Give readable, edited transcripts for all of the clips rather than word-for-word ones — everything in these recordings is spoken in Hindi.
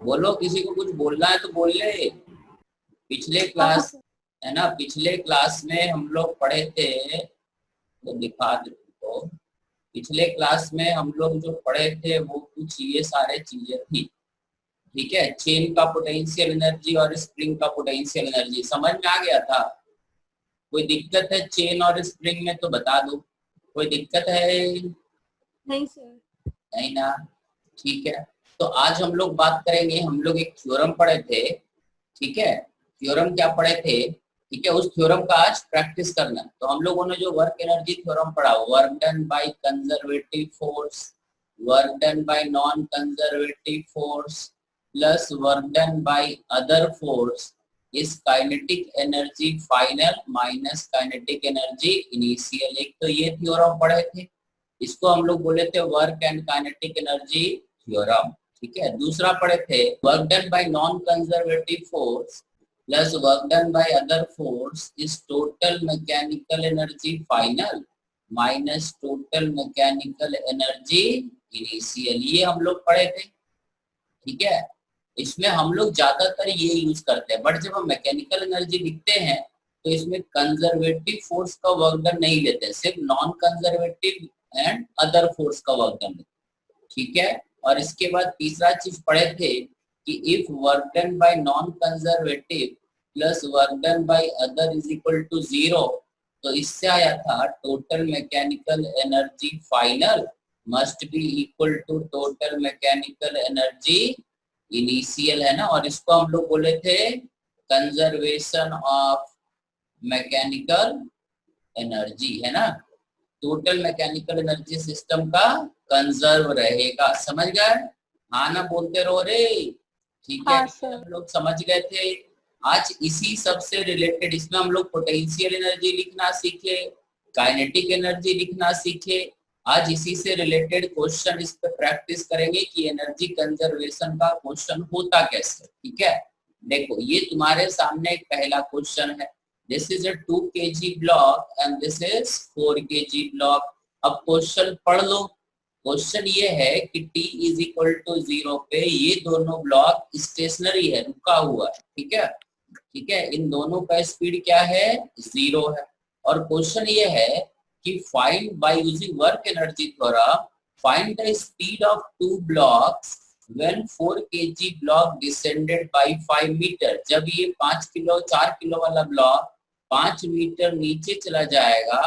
बोलो, किसी को कुछ बोलना है तो बोल ले। पिछले हाँ क्लास, सर। है ना, पिछले क्लास में हम लोग पढ़े थे, तो दिखा दे तुमको। पिछले क्लास में हम लोग जो पढ़े थे वो कुछ ये सारे चीजें थी। ठीक है, चेन का पोटेंशियल एनर्जी और स्प्रिंग का पोटेंशियल एनर्जी समझ में आ गया था? कोई दिक्कत है चेन और स्प्रिंग में तो बता दो, कोई दिक्कत है? नहीं सर। नहीं ना? ठीक है, तो आज हम लोग बात करेंगे, हम लोग एक थ्योरम पढ़े थे। ठीक है, थ्योरम क्या पढ़े थे? ठीक है, उस थ्योरम का आज प्रैक्टिस करना। तो हम लोगों ने जो वर्क एनर्जी थ्योरम पढ़ा, work done by conservative force, work done by non conservative force plus work done by other force is kinetic energy final minus kinetic energy initial. एक तो ये थ्योरम पढ़े थे, इसको हम लोग बोले थे work and kinetic energy theorem. ठीक है, दूसरा पढ़े थे work done by non conservative force plus work done by other force is total mechanical energy final minus total mechanical energy initial. ये हम लोग पढ़े थे। ठीक है, इसमें हम लोग ज्यादातर ये यूज करते हैं, बट जब हम मैकेनिकल एनर्जी लिखते हैं तो इसमें कंजर्वेटिव फोर्स का वर्क डन नहीं लेते, सिर्फ non conservative and other force का वर्क डन लेते। ठीक है, और इसके बाद तीसरा चीज पढ़े थे कि if work done by non conservative plus work done by other is equal to 0, तो इससे आया था total mechanical energy final must be equal to total mechanical energy initial, है ना। और इसको हम लोग बोले थे कंजर्वेशन ऑफ मैकेनिकल एनर्जी, है ना। टोटल मैकेनिकल एनर्जी सिस्टम का कंजर्व रहेगा, समझ गए? हाँ ना, बोलते रहो रे। ठीक है, हाँ ये सर। हम लोग समझ गए थे। आज इसी सब से रिलेटेड इसमें हम लोग पोटेंशियल एनर्जी लिखना सीखे, काइनेटिक एनर्जी लिखना सीखे। आज इसी से रिलेटेड क्वेश्चन इस पे प्रैक्टिस करेंगे कि एनर्जी कंजर्वेशन का क्वेश्चन होता कैसे। ठीक है, देखो ये तुम्हारे सामने एक पहला क्वेश्चन है। This is a 2 kg block and this is 4 kg block। अब क्वेश्चन पढ़ लो। क्वेश्चन ये है कि t इज इक्वल टू 0 पे ये दोनों ब्लॉक स्टेशनरी है, रुका हुआ है। ठीक है, ठीक है, इन दोनों का स्पीड क्या है? 0 है। और क्वेश्चन ये है कि find by using work energy theorem find the speed of two blocks when 4 kg block descended by 5 metre. जब ये 4 किलो वाला ब्लॉक 5 मीटर नीचे चला जाएगा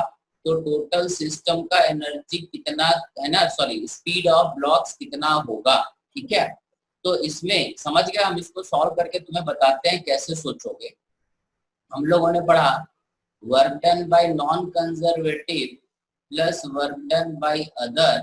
तो टोटल सिस्टम का एनर्जी कितना, है ना, सॉरी, स्पीड ऑफ ब्लॉक्स कितना होगा। ठीक है, तो इसमें समझ गया, हम इसको सॉल्व करके तुम्हें बताते हैं कैसे सोचोगे। हम लोगों ने पढ़ा work done by non conservative plus work done by other,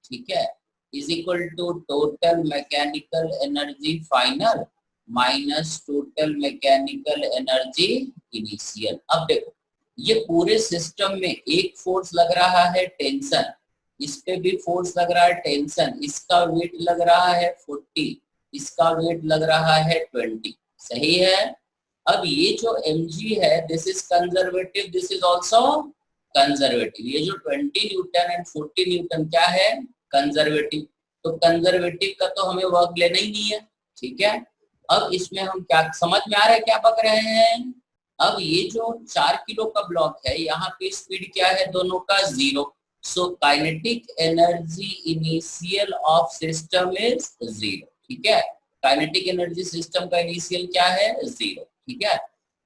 ठीक है, is equal to total mechanical energy final minus total mechanical energy initial. अब देखो ये पूरे सिस्टम में एक फोर्स लग रहा है टेंशन, इस पे भी फोर्स लग रहा है टेंशन, इसका वेट लग रहा है 40, इसका वेट लग रहा है 20, सही है। अब ये जो mg है this is conservative, this is also conservative. ये जो 20 न्यूटन एंड 40 न्यूटन क्या है? कंजर्वेटिव। तो कंजर्वेटिव का तो हमें वर्क लेना ही नहीं है। ठीक है, अब इसमें हम क्या समझ में आ रहा है, क्या पक रहे हैं? अब ये जो 4 किलो का ब्लॉक है यहाँ पे स्पीड क्या है दोनों का? 0। So kinetic energy initial of system is 0। ठीक है, काइनेटिक एनर्जी सिस्टम का इनिशियल क्या है? 0। ठीक है,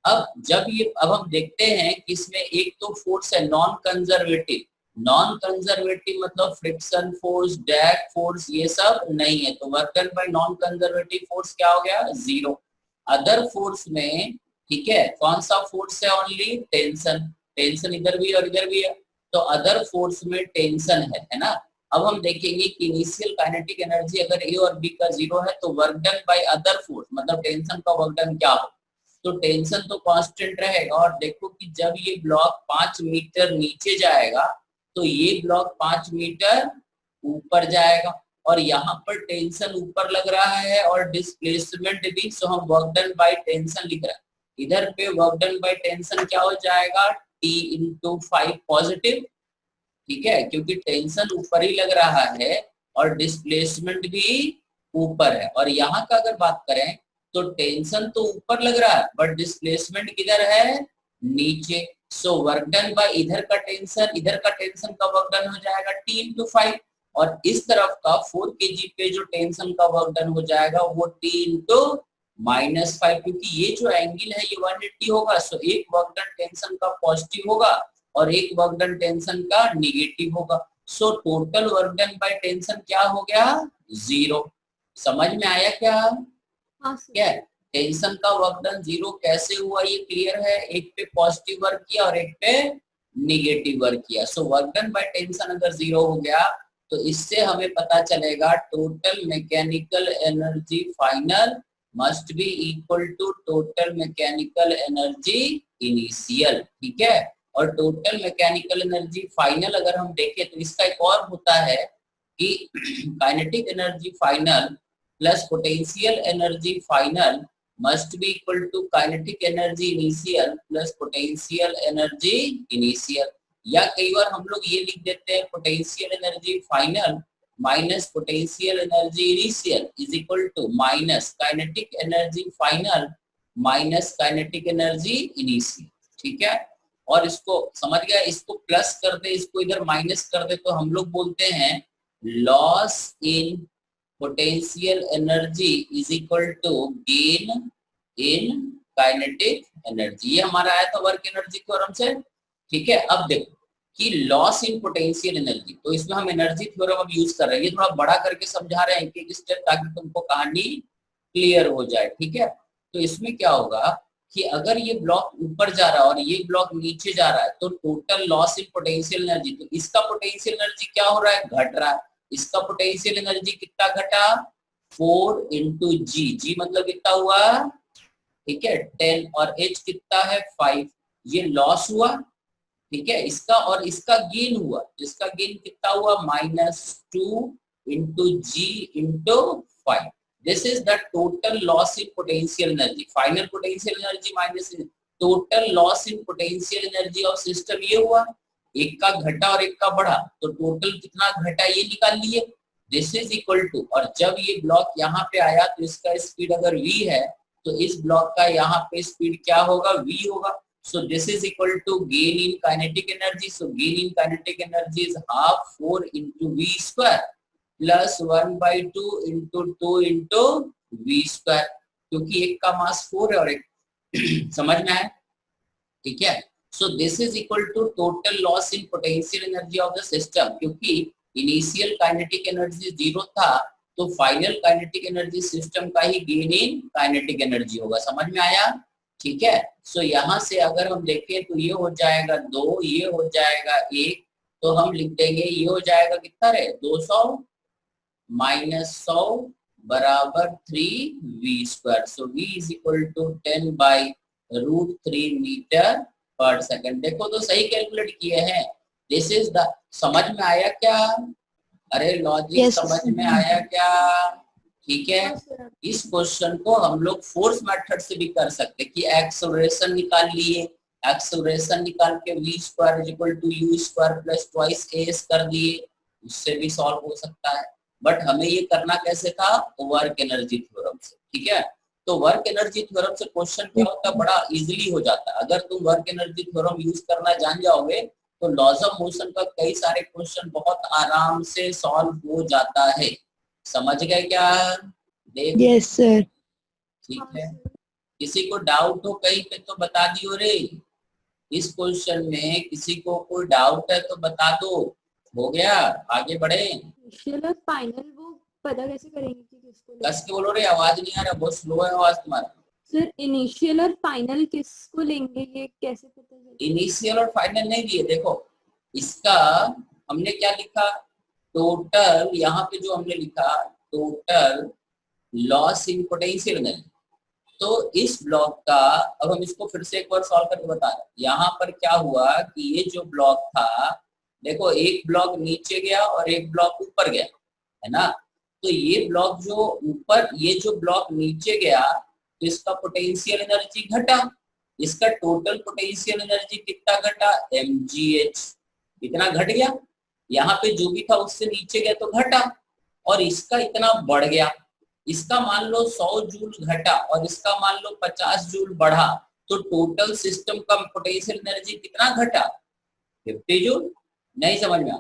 अब हम देखते हैं कि इसमें एक तो फोर्स है नॉन कंजर्वेटिव। नॉन कंजर्वेटिव मतलब फ्रिक्शन फोर्स, ड्रैग फोर्स, ये सब नहीं है, तो work done by non conservative force क्या हो गया? 0। अदर फोर्स में, ठीक है, कौन सा फोर्स है? Only tension. टेंशन इधर भी और इधर भी है, तो अदर फोर्स में टेंशन है ना। अब हम देखेंगे कि इनिशियल काइनेटिक एनर्जी अगर ए और बी का 0 है तो work done by other force मतलब टेंशन का वर्क डन क्या हो? तो टेंशन तो कांस्टेंट रहेगा। और देखो कि जब ये ब्लॉक 5 मीटर नीचे जाएगा तो ये ब्लॉक 5 मीटर ऊपर जाएगा, और यहाँ पर टेंशन ऊपर लग रहा है और डिस्प्लेसमेंट भी, सो हम वर्क डन बाय टेंशन लिख रहे हैं। इधर पे वर्क डन बाय टेंशन क्या हो जाएगा? T into 5 positive. ठीक है, क्योंकि टेंशन ऊपर ही लग रहा है और डिस्प्लेसमेंट भी ऊपर है, और यहाँ का अगर बात करें तो टेंशन तो ऊपर लग रहा है बट डिस्प्लेसमेंट किधर है, नीचे। सो वर्क डन बाय इधर का टेंशन का वर्क डन हो जाएगा T into 5, और इस तरफ का 4 kg पे जो टेंशन का वर्क डन हो जाएगा वो T into -5, क्योंकि ये जो एंगल है ये 180 होगा। सो एक वर्क डन टेंशन का पॉजिटिव होगा और एक वर्क डन टेंशन का निगेटिव होगा। So total work done by tension क्या हो गया, 0। समझ में आया क्या? क्या टेंशन का वर्क डन 0 कैसे हुआ ये क्लियर है, एक पे पॉजिटिव वर्क किया और एक पे निगेटिव वर्क किया। So work done by tension अगर 0 हो गया तो इससे हमें पता चलेगा total mechanical energy final must be equal to total mechanical energy initial. ठीक है, और टोटल मैकेनिकल एनर्जी फाइनल अगर हम देखें तो इसका एक और होता है कि kinetic energy final plus potential energy final must be equal to kinetic energy initial plus potential energy initial. या कई बार हम लोग ये लिख देते हैं potential energy final minus potential energy initial is equal to minus kinetic energy final minus kinetic energy initial. ठीक है, और इसको समझ गया, इसको प्लस कर दे, इसको इधर माइनस कर दे तो हम लोग बोलते हैं loss in potential energy is equal to gain in kinetic energy. ये हमारा आया था वर्क एनर्जी थ्योरम से। ठीक है, अब देखो कि लॉस इन पोटेंशियल एनर्जी, तो इसमें हम एनर्जी थ्योरम अब यूज कर रहे हैं, ये थोड़ा बड़ा करके समझा रहे हैं एक स्टेप ताकि तुमको कहानी क्लियर हो जाए। ठीक है, तो इसमें क्या होगा कि अगर ये ब्लॉक ऊपर जा रहा है और ये ब्लॉक नीचे जा रहा है तो total loss in potential energy, तो इसका पोटेंशियल एनर्जी क्या हो रहा है, घट रहा है। इसका पोटेंशियल एनर्जी कितना घटा, 4 into G, G मतलब कितना हुआ, ठीक है 10, और H कितना है 5, ये लॉस हुआ। ठीक है, इसका और इसका गेन हुआ, इसका गेन कितना हुआ -2 into G into 5। This is the total loss in potential energy, final potential energy minus total loss in potential energy of system. ये हुआ, एक का घटा और एक का बढ़ा, तो टोटल कितना घटा ये निकाल लिए। दिस इज इक्वल टू, और जब ये ब्लॉक यहाँ पे आया तो इसका स्पीड अगर v है तो इस ब्लॉक का यहाँ पे स्पीड क्या होगा, v होगा। So this is equal to gain in kinetic energy. So gain in kinetic energy is half 4 into v square plus 1/2 into 2 into v square, क्योंकि एक का मास 4 है और एक समझ में है। ठीक है, so this is equal to total loss in potential energy of the system, क्योंकि इनिशियल काइनेटिक एनर्जी 0 था तो फाइनल काइनेटिक एनर्जी सिस्टम का ही गेन इन काइनेटिक एनर्जी होगा। समझ में आया? ठीक है, सो यहाँ से अगर हम देखें तो ये हो जाएगा 2, ये हो जाएगा 1, तो हम लिख देंगे ये हो जाएगा कितना है 200 माइनस 100 बराबर 3v square. So v is equal to 10/√3 metre पर सेकंड। देखो तो सही कैलकुलेट किए हैं। दिस इज द, समझ में आया क्या? अरे लॉजिक समझ में आया क्या? ठीक है, इस क्वेश्चन को हम लोग फोर्स मेथड से भी कर सकते कि एक्सेलरेशन निकाल लिए, एक्सेलरेशन निकाल के v square is equal to u square plus twice as कर दिए, उससे भी सॉल्व हो सकता है। बट हमें ये करना कैसे था, वर्क एनर्जी थ्योरम से। ठीक है, तो वर्क एनर्जी थ्योरम से क्वेश्चन क्या होता है, बड़ा इजीली हो जाता है। अगर तुम वर्क एनर्जी थ्योरम यूज करना जान जाओगे तो लॉज ऑफ मोशन का कई सारे क्वेश्चन बहुत आराम से सॉल्व हो जाता है। समझ गए क्या? देख यस सर। ठीक है, किसी को डाउट हो कहीं पे तो बता दियो रे। इस क्वेश्चन में किसी को कोई डाउट है तो बता दो। हो गया, आगे बढ़े। इनिशियल और फाइनल वो पता कैसे करेंगे कि किसको कस के बोलो रे, आवाज नहीं आ रहा, बहुत स्लो है आवाज तुम्हारा। सर इनिशियल और फाइनल किसको लेंगे ये कैसे पता चलेगा? इनिशियल और फाइनल नहीं दिए, देखो इसका हमने क्या लिखा, टोटल, यहाँ पे जो हमने लिखा total loss in potential energy. तो इस ब्लॉक का, अब हम इसको फिर से एक बार सॉल्व करके बता रहे हैं। यहाँ पर क्या हुआ कि ये जो ब्लॉक था, देखो एक ब्लॉक नीचे गया और एक ब्लॉक ऊपर गया, है ना। तो ये ब्लॉक जो ऊपर, ये जो ब्लॉक नीचे गया तो इसका पोटेंशियल एनर्जी घटा। इसका टोटल पोटेंशियल एनर्जी कितना घटा, mgh, इतना घट गया। यहाँ पे जो भी था उससे नीचे गया तो घटा, और इसका इतना बढ़ गया। इसका मान लो 100 जूल घटा और इसका मान लो 50 जूल बढ़ा, तो टोटल सिस्टम का पोटेंशियल एनर्जी कितना घटा? 50 जूल। नहीं समझ में आ?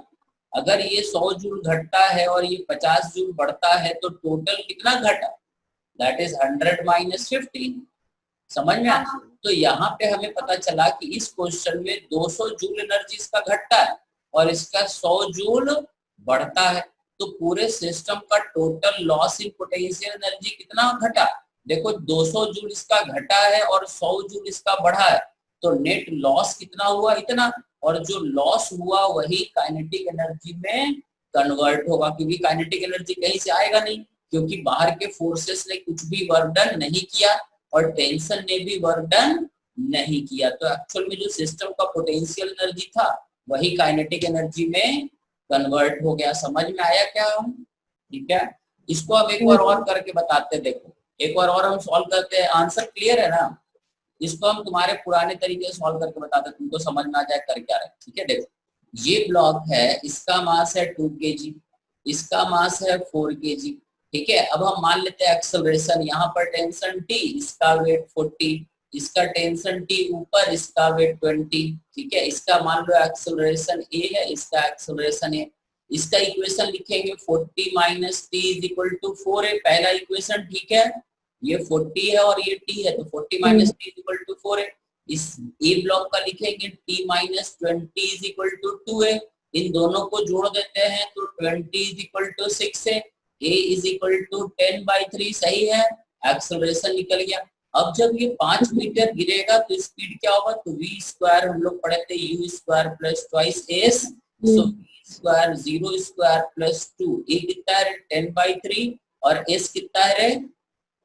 अगर ये 100 जूल घटता है और ये 50 जूल बढ़ता है तो टोटल कितना घटा? That is 100 minus 15। समझ में आया? तो यहाँ पे हमें पता चला कि इस क्वेश्चन में 200 जूल एनर्जी इसका घटता है और इसका 100 जूल बढ़ता है, तो पूरे सिस्टम का total loss in potential energy कितना घटा? देखो 200 जूल इसका घटा है और 100 जूल इसका बढ़ा है, तो नेट लॉस कितना हुआ? इतना। और जो लॉस हुआ वही काइनेटिक एनर्जी में कन्वर्ट होगा, क्योंकि काइनेटिक एनर्जी कहीं से आएगा नहीं, क्योंकि बाहर के फोर्सेस ने कुछ भी वर्क डन नहीं किया और टेंशन ने भी वर्क डन नहीं किया। तो एक्चुअल में जो सिस्टम का पोटेंशियल एनर्जी था वही काइनेटिक एनर्जी में कन्वर्ट हो गया। समझ में आया क्या? ठीक है, इसको हम एक बार और करके बताते हैं। देखो एक बार और हम सॉल्व करते हैं। आंसर क्लियर है ना? इसको हम तुम्हारे पुराने तरीके से सॉल्व करके बताते हैं, तुमको समझ में आ जाए कर क्या रहे। ठीक है, देखो ये ब्लॉक है, इसका मास है 2 kg, इसका मास है 4 kg। ठीक है, अब हम मान लेते हैं एक्सेलरेशन, यहाँ पर टेंशन T, इसका वेट 40, इसका टेंशन T ऊपर, इसका वेट 20। ठीक है, इसका मान लो एक्सेलरेशन A है, इसका एक्सेलरेशन A। इसका इक्वेशन लिखेंगे 40 minus T is equal to 4 है, पहला इक्वेशन। ठीक है, ये 40 है और ये T है, तो 40 minus T is equal to 4 है। इस ए ब्लॉक का लिखेंगे T minus 20 is equal to 2 है। इन दोनों को जोड़ देते हैं तो 20 इज इक्वल टू 6 है। A इज इक्वल टू 10/3 सही है, एक्सेलरेशन निकल गया। अब जब ये 5 मीटर गिरेगा तो स्पीड क्या होगा? तो v स्क्वायर हम लोग पढ़े थे, u square plus twice s, so v square 0 square plus 2, a कितना है? 10/3 और s कितना है?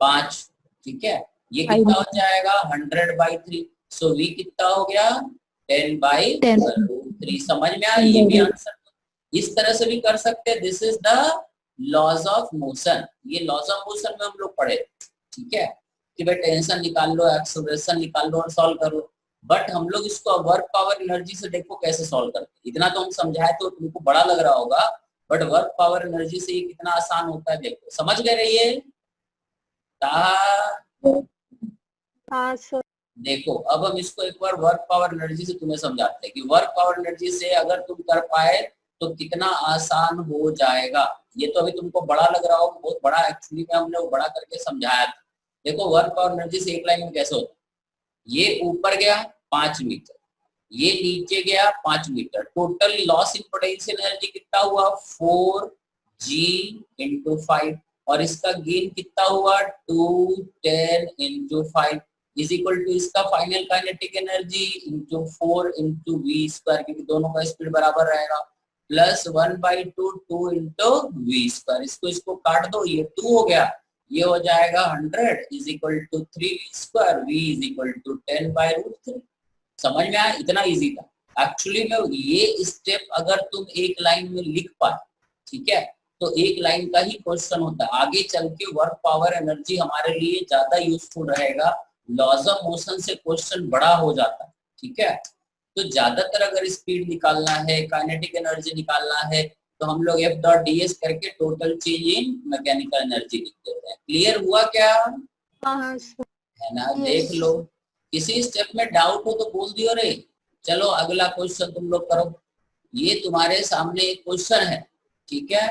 5। ठीक है, ये कितना हो जाएगा? 100/3, सो v कितना हो गया? 10/3। समझ में आया? ये भी आंसर इस तरह से भी कर सकते हैं। This is the laws of motion. ये लॉज ऑफ मोशन में हम लोग पढ़े। ठीक है, कि भाई टेंशन निकाल लो, एक्सेलरेशन निकाल लो और सॉल्व करो। बट हम लोग इसको वर्क पावर एनर्जी से देखो कैसे सॉल्व करते हैं। इतना तो हम समझाए तो तुमको बड़ा लग रहा होगा, बट वर्क पावर एनर्जी से ये कितना आसान होता है देखो। समझ गए रहिए? हाँ सर। देखो अब हम इसको एक बार वर्क पावर एनर्जी से तुम्हें समझाते हैं कि वर्क पावर एनर्जी से अगर तुम कर पाए तो कितना आसान हो जाएगा। ये तो अभी तुमको बड़ा लग रहा होगा, बहुत बड़ा एक्चुअली में हमने बड़ा करके समझाया था। देखो वर्क पावर एनर्जी से एक लाइन में कैसे होता है, ये ऊपर गया 5 मीटर, ये नीचे गया 5 metre, total loss in potential energy कितना हुआ? 4g इंटू 5, और इसका गेन कितना हुआ? 210 इंटू 5 इज इक्वल टू इसका final kinetic energy into 4 into V square, क्योंकि दोनों का स्पीड बराबर रहेगा, प्लस 1/2 2 इंटू वी स्क्वायर। इसको काट दो, ये 2 हो गया, ये हो जाएगा 100 is equal to 3 V square, V is equal to 10/√3। समझ में आया? इतना इजी था एक्चुअली में। ये स्टेप अगर तुम एक लाइन में लिख पाए, ठीक है, तो एक लाइन का ही क्वेश्चन होता है। आगे चल के वर्क पावर एनर्जी हमारे लिए ज्यादा यूजफुल रहेगा। लॉज ऑफ मोशन से क्वेश्चन बड़ा हो जाता है। ठीक है, तो ज्यादातर अगर स्पीड निकालना है, काइनेटिक एनर्जी निकालना है, तो हम लोग F.ds करके total change in mechanical energy लिख देते हैं। क्लियर हुआ क्या? हाँ सर। है ना? देख लो, किसी स्टेप में डाउट हो तो बोल दियो रे। चलो अगला क्वेश्चन तुम लोग करो। ये तुम्हारे सामने एक क्वेश्चन है, ठीक है,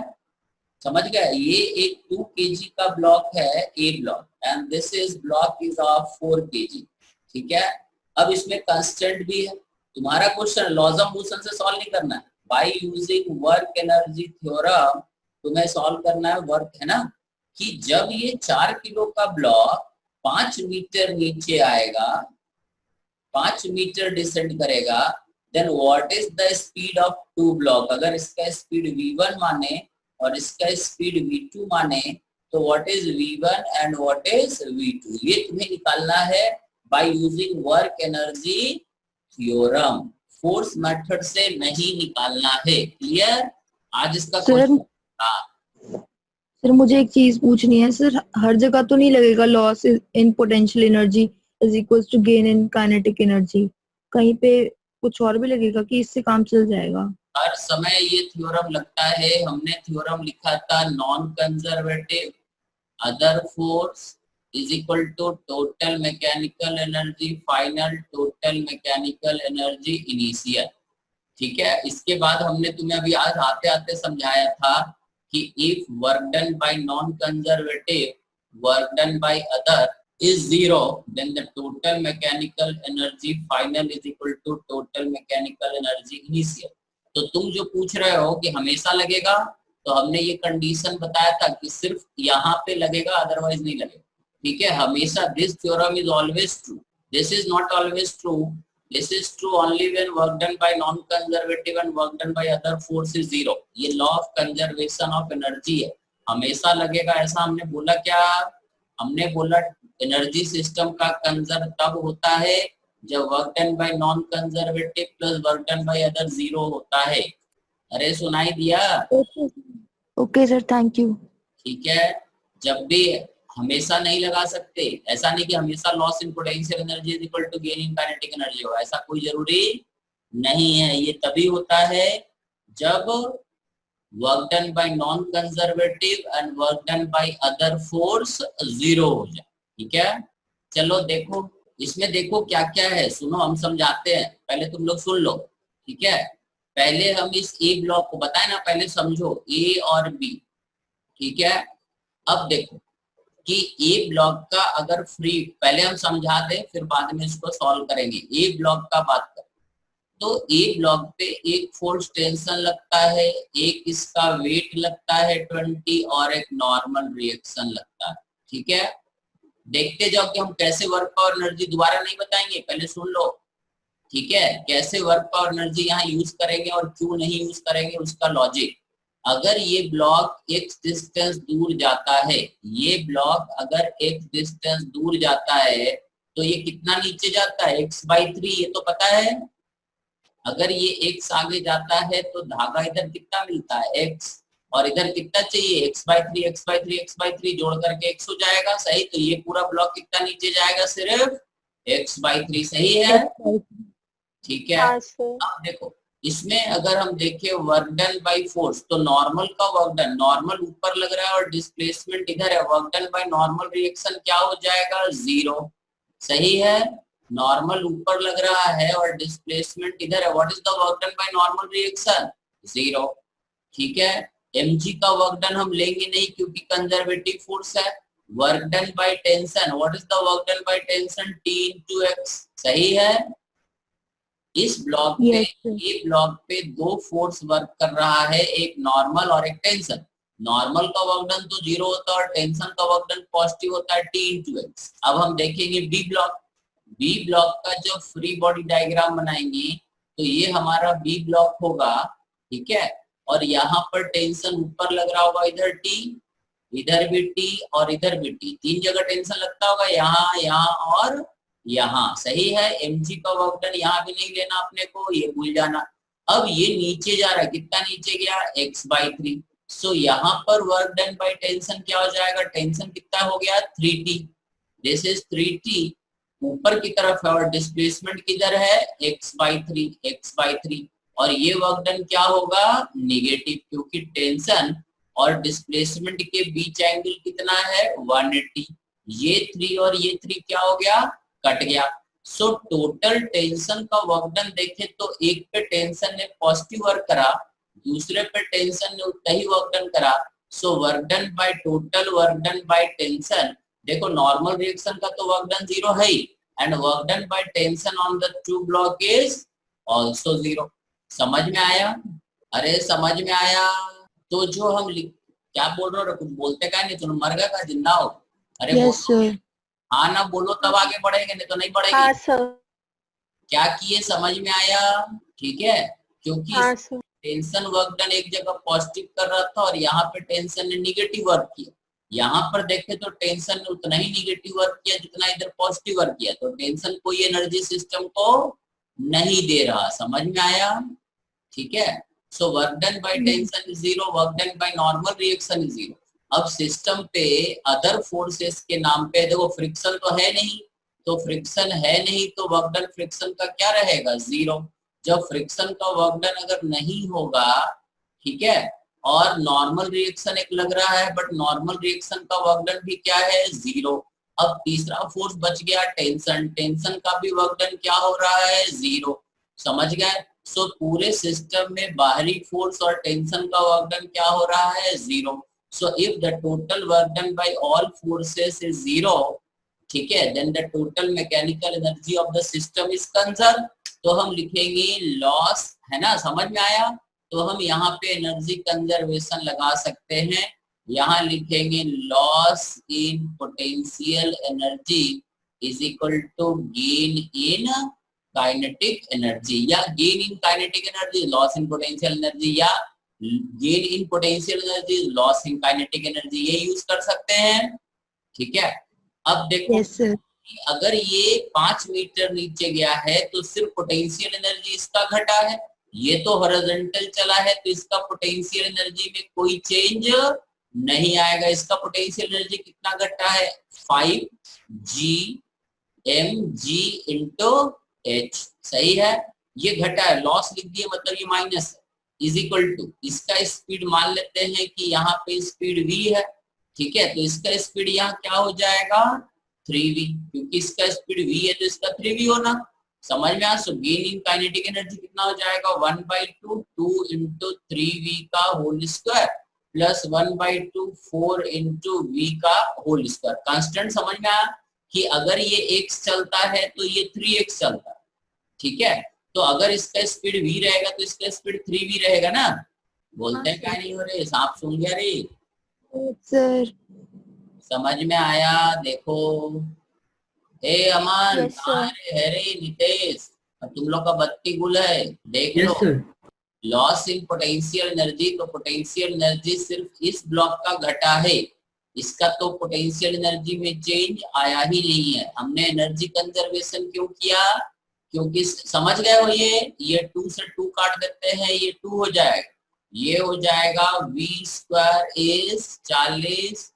समझ गए? ये एक 2 kg का ब्लॉक है, a block, and this is block is of 4 kg। ठीक है, अब इसमें कांस्टेंट भी है। तुम्हारा क्वेश्चन लॉज ऑफ मोशन से सॉल्व नहीं करना है, bye using work energy theorem तुम्हें सॉल्व करना है। वर्क है ना, कि जब ये 4 किलो का ब्लॉक 5 मीटर नीचे आएगा, 5 मीटर डिसेंड करेगा, then what is the speed of 2 block. अगर इसका स्पीड v1 माने और इसका स्पीड v2 माने, तो what is v1 and what is v2, ये तुम्हें निकालना है bye using work energy theorem. Force method से नहीं निकालना है। क्लियर? आज इसका क्वेश्चन। सर मुझे एक चीज पूछनी है सर, हर जगह तो नहीं लगेगा loss in potential energy is equals to gain in kinetic energy, कहीं पे कुछ और भी लगेगा कि इससे काम चल जाएगा? हर समय ये थ्योरम लगता है। हमने थ्योरम लिखा था non conservative, other force is equal to total mechanical energy final total mechanical energy initial। ठीक है, इसके बाद हमने तुम्हें अभी आज आते आते समझाया था कि if work done by non conservative work done by other is zero then the total mechanical energy final is equal to total mechanical energy initial। तो तुम जो पूछ रहे हो कि हमेशा लगेगा, तो हमने ये कंडीशन बताया था कि सिर्फ यहाँ पे लगेगा अदरवाइज नहीं लगेगा। ठीक है, हमेशा this theorem is always true, this is not always true, this is true only when work done by non conservative and work done by other force is zero. ये law of conservation of energy है, हमेशा लगेगा ऐसा हमने बोला क्या? हमने बोला एनर्जी सिस्टम का कंजर्व तब होता है जब work done by non conservative plus work done by other zero होता है। अरे सुनाई दिया? Okay sir, thank you. ठीक है, जब भी हमेशा नहीं लगा सकते, ऐसा नहीं कि हमेशा loss in potential energy is equal to gain in kinetic energy हो, ऐसा कोई जरूरी नहीं है। ये तभी होता है जब work done by non conservative and work done by other force zero हो जाए। ठीक है, चलो देखो इसमें देखो क्या क्या है, सुनो हम समझाते हैं, पहले तुम लोग सुन लो। ठीक है, पहले हम इस ए ब्लॉक को बताए ना, पहले समझो ए और बी। ठीक है, अब देखो कि ए ब्लॉक का अगर फ्री, पहले हम समझा दें फिर बाद में इसको सॉल्व करेंगे। ए ब्लॉक का बात करें तो ए ब्लॉक पे एक फोर्स टेंशन लगता है, एक इसका वेट लगता है 20 और एक नॉर्मल रिएक्शन लगता है। ठीक है, देखते जाओ कि हम कैसे वर्क पावर एनर्जी, दोबारा नहीं बताएंगे, पहले सुन लो। ठीक है, कैसे वर्क पावर एनर्जी यहाँ यूज करेंगे और क्यों नहीं यूज करेंगे उसका लॉजिक। अगर ये ब्लॉक एक्स डिस्टेंस दूर जाता है, ये ब्लॉक अगर एक्स डिस्टेंस दूर जाता है तो ये कितना नीचे जाता है? x/3, ये तो पता है। अगर ये x आगे जाता है तो धागा इधर कितना मिलता है? x, और इधर कितना चाहिए? x/3 x/3 x/3 जोड़ करके x हो जाएगा। सही, तो ये पूरा ब्लॉक कितना नीचे जाएगा? सिर्फ x/3। सही है, ठीक है। अब देखो इसमें अगर हम देखें वर्क डन बाय फोर्स, तो नॉर्मल का वर्क डन, नॉर्मल ऊपर लग रहा है और डिस्प्लेसमेंट इधर है, work done by normal reaction क्या हो जाएगा? जीरो। सही है, नॉर्मल ऊपर लग रहा है और डिस्प्लेसमेंट इधर है, what is the work done by normal reaction? Zero. ठीक है, mg का वर्क डन हम लेंगे नहीं क्योंकि कंजर्वेटिव फोर्स है। Work done by tension, what is the work done by tension? T into x। सही है, इस ब्लॉक पे ये ब्लॉक पे दो फोर्स वर्क कर रहा है, एक नॉर्मल और एक टेंशन। नॉर्मल का वर्क डन तो जीरो होता है और टेंशन का वर्क डन पॉजिटिव होता है, T into x। अब हम देखेंगे बी ब्लॉक। बी ब्लॉक का जब फ्री बॉडी डायग्राम बनाएंगे तो ये हमारा बी ब्लॉक होगा। ठीक है, और यहाँ पर टेंशन ऊपर लग रहा होगा, इधर T, इधर भी T और इधर भी T, तीन जगह टेंशन लगता होगा, यहाँ, यहाँ और यहाँ। सही है, mg का वर्क डन यहाँ भी नहीं लेना अपने को, ये भूल जाना। अब ये नीचे जा रहा है, कितना नीचे गया? x/3। सो यहाँ पर वर्क डन बाय टेंशन क्या हो जाएगा? टेंशन कितना हो गया? 3t। दिस इज 3t ऊपर की तरफ है और डिस्प्लेसमेंट किधर है? x/3 और ये वर्क डन क्या होगा? निगेटिव, क्योंकि टेंशन और डिस्प्लेसमेंट के बीच एंगल कितना है? 180। ये 3 और ये 3 क्या हो गया? कट गया। सो टोटल टेंशन का वर्क डन देखे तो एक पे टेंशन ने पॉजिटिव वर्क करा, दूसरे पे टेंशन ने उतना ही वर्क डन करा। So work done by total work done by tension, देखो नॉर्मल रिएक्शन का तो वर्क डन जीरो है ही, and work done by tension on the two block is also zero. समझ में आया? अरे समझ में आया? तो जो हम क्या बोल रहे हो, कुछ बोलते का नहीं, तुम मर गए का जिंदा हो? अरे यस सर। हाँ ना बोलो तब आगे बढ़ेंगे, नहीं तो नहीं बढ़ेंगे। हाँ सर। क्या किए समझ में आया? ठीक है, क्योंकि हाँ सर। टेंशन वर्क डन एक जगह पॉजिटिव कर रहा था और यहाँ पे टेंशन ने निगेटिव वर्क किया। यहाँ पर देखे तो टेंशन ने उतना ही निगेटिव वर्क किया जितना इधर पॉजिटिव वर्क किया, तो टेंशन कोई एनर्जी सिस्टम को नहीं दे रहा। समझ में आया? ठीक है, सो work done by tension is zero, work done by normal reaction is zero. अब सिस्टम पे अदर फोर्सेस के नाम पे देखो, फ्रिक्शन तो है नहीं, तो फ्रिक्शन है नहीं तो वर्क डन फ्रिक्शन का क्या रहेगा? जीरो। जब फ्रिक्शन का वर्क डन अगर नहीं होगा, ठीक है, और नॉर्मल रिएक्शन एक लग रहा है, बट नॉर्मल रिएक्शन का वर्क डन भी क्या है, 0। अब तीसरा फोर्स बच गया टेंशन, टेंशन का भी वर्क डन क्या हो रहा है, 0। समझ गए? सो पूरे सिस्टम में बाहरी फोर्स और टेंशन का वर्क डन क्या हो रहा है, 0। So if the total work done by all forces is 0, ठीक है, then the total mechanical energy of the system is conserve. तो हम लिखेंगे लॉस, है ना, समझ में आया? तो हम यहाँ पे एनर्जी कंजर्वेशन लगा सकते हैं, यहाँ लिखेंगे loss in potential energy is equal to gain in kinetic energy, या gain in kinetic energy loss in potential energy, या gain in potential energy loss in kinetic energy, ये यूज कर सकते हैं। ठीक है, अब देखो yes, sir. अगर ये 5 मीटर नीचे गया है तो सिर्फ पोटेंशियल एनर्जी इसका घटा है, ये तो हॉरिजॉन्टल चला है तो इसका पोटेंशियल एनर्जी में कोई चेंज नहीं आएगा। इसका पोटेंशियल एनर्जी कितना घटा है, 5 mg इंटू h, सही है, ये घटा है, लॉस लिख दिए मतलब ये माइनस है, इज इक्वल टू इसका स्पीड मान लेते हैं कि यहाँ पे स्पीड v है, ठीक है, तो इसका स्पीड यहाँ क्या हो जाएगा, 3v, क्योंकि इसका स्पीड v है तो इसका 3v होना। समझ में आ? So gain in kinetic energy कितना हो जाएगा, 1/2 2 इंटू 3v का whole square plus 1/2 4 into v का होल स्क्वायर। कांस्टेंट समझ में आया कि अगर ये x चलता है तो ये 3x चलता है, ठीक है, तो अगर इसका स्पीड v रहेगा तो इसका स्पीड 3v रहेगा ना। बोलते हैं क्या नहीं हो रहे, सांप सूंघ गया रे, सर समझ में आया? देखो हे अमन, Yes, sir. है रे नितेश, तुम लोग का बत्ती गुल है, देख Yes, low. sir. Loss in potential energy, तो पोटेंशियल एनर्जी सिर्फ इस ब्लॉक का घटा है, इसका तो पोटेंशियल एनर्जी में चेंज आया ही नहीं है। हमने एनर्जी कंजर्वेशन क्यों किया, क्योंकि समझ गए हो, ये 2 से 2 काट देते हैं, ये 2 हो जाएगा, ये हो जाएगा v स्क्वायर इज 40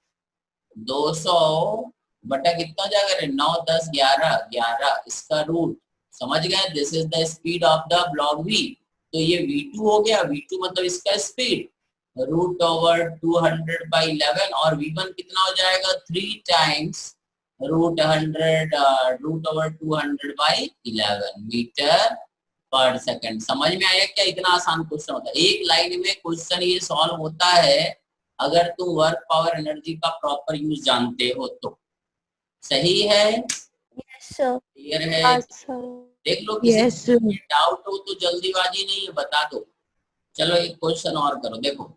200 बटा कितना जाएगा रे, 9 10 11 11 इसका रूट। समझ गए? This is the speed of the block v। तो ये v2 हो गया, v2 मतलब इसका स्पीड रूट ओवर 200/11, और v1 कितना हो जाएगा, 3 टाइम्स रूट ओवर 200/11 मीटर पर सेकंड। समझ में आया क्या? इतना आसान क्वेश्चन होता है, एक लाइन में क्वेश्चन ये सॉल्व होता है अगर तुम वर्क पावर एनर्जी का प्रॉपर यूज जानते हो तो। सही है? Yes, sir. क्लियर है? अच्छा। देख लो, किसी yes, sir. डाउट हो तो जल्दीबाजी नहीं है, बता दो। चलो एक क्वेश्चन और करो, देखो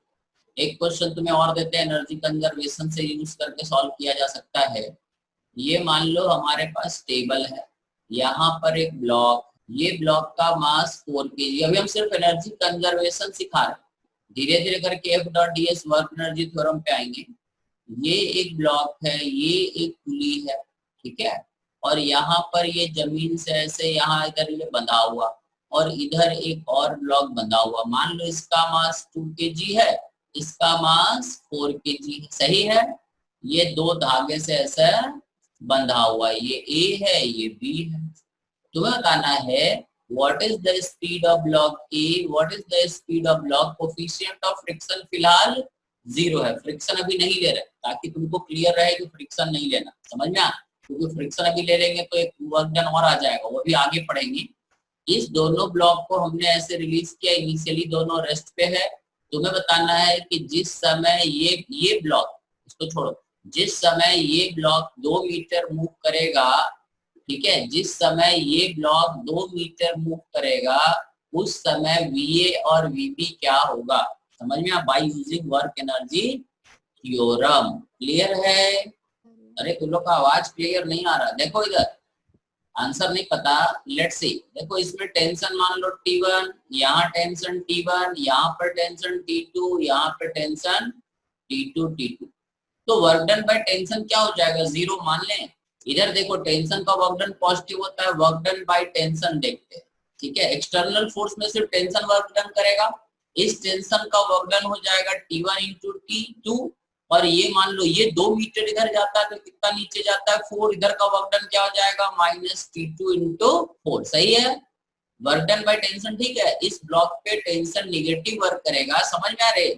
एक क्वेश्चन तुम्हें और देते हैं, एनर्जी कंजर्वेशन से यूज करके सॉल्व किया जा सकता है। ये मान लो हमारे पास टेबल है, यहाँ पर एक ब्लॉक, ये ब्लॉक का मास 4 kg। अभी हम सिर्फ एनर्जी कंजर्वेशन सिखा रहे हैं, धीरे धीरे करके F.ds वर्क एनर्जी थ्योरम पे आएंगे। ये एक ब्लॉक है, ये एक पुली है, ठीक है, और यहाँ पर ये जमीन से ऐसे यहाँ इधर ये बंधा हुआ, और इधर एक और ब्लॉक बंधा हुआ। मान लो इसका मास 2 kg है, इसका मास 4 kg है, सही है। ये 2 धागे से ऐसे बंधा हुआ है, ये A है, ये B है। तुम्हें बताना है what is the speed of block A, what is the speed of block. Coefficient of friction फिलहाल 0 है, फ्रिक्शन अभी नहीं ले रहे, ताकि तुमको क्लियर रहे कि फ्रिक्शन नहीं लेना। समझ में आ? क्योंकि फ्रिक्शन अभी ले लेंगे तो एक वर्क डन और आ जाएगा, वो भी आगे पढ़ेंगे। इस दोनों ब्लॉक को हमने ऐसे रिलीज किया, इनिशियली दोनों रेस्ट पे है। तुम्हें बताना है कि जिस समय ये ब्लॉक, इसको छोड़ो, जिस समय ये ब्लॉक 2 मीटर मूव करेगा, ठीक है, जिस समय ये ब्लॉक 2 मीटर मूव करेगा, उस समय VA और VB क्या होगा। समझ में आ? By using work energy theorem. Clear है? अरे तुम लोग का आवाज क्लियर नहीं आ रहा। देखो इधर आंसर नहीं पता, लेट्स सी। देखो इसमें टेंशन मान लो T1, यहाँ टेंशन T1, यहाँ पर टेंशन T2, यहाँ पर टेंशन T2। तो वर्क डन बाय टेंशन क्या हो जाएगा, 0 मान लें। इधर देखो टेंशन का वर्क डन पॉजिटिव होता है, वर्क डन बाय टेंशन देखते हैं, ठीक है। एक्सटर्नल फोर्स में सिर्फ टेंशन वर्क डन करेगा, इस टेंशन का वर्क डन हो जाएगा T1 इंटू T2, और ये मान लो ये 2 मीटर इधर जाता है तो कितना नीचे जाता है, 4, इधर का वर्क डन क्या हो जाएगा, -T2 इंटू 4। सही है, वर्क डन बाय टेंशन, ठीक है। इस ब्लॉक पे टेंशन निगेटिव वर्क करेगा, समझ में आ रहे,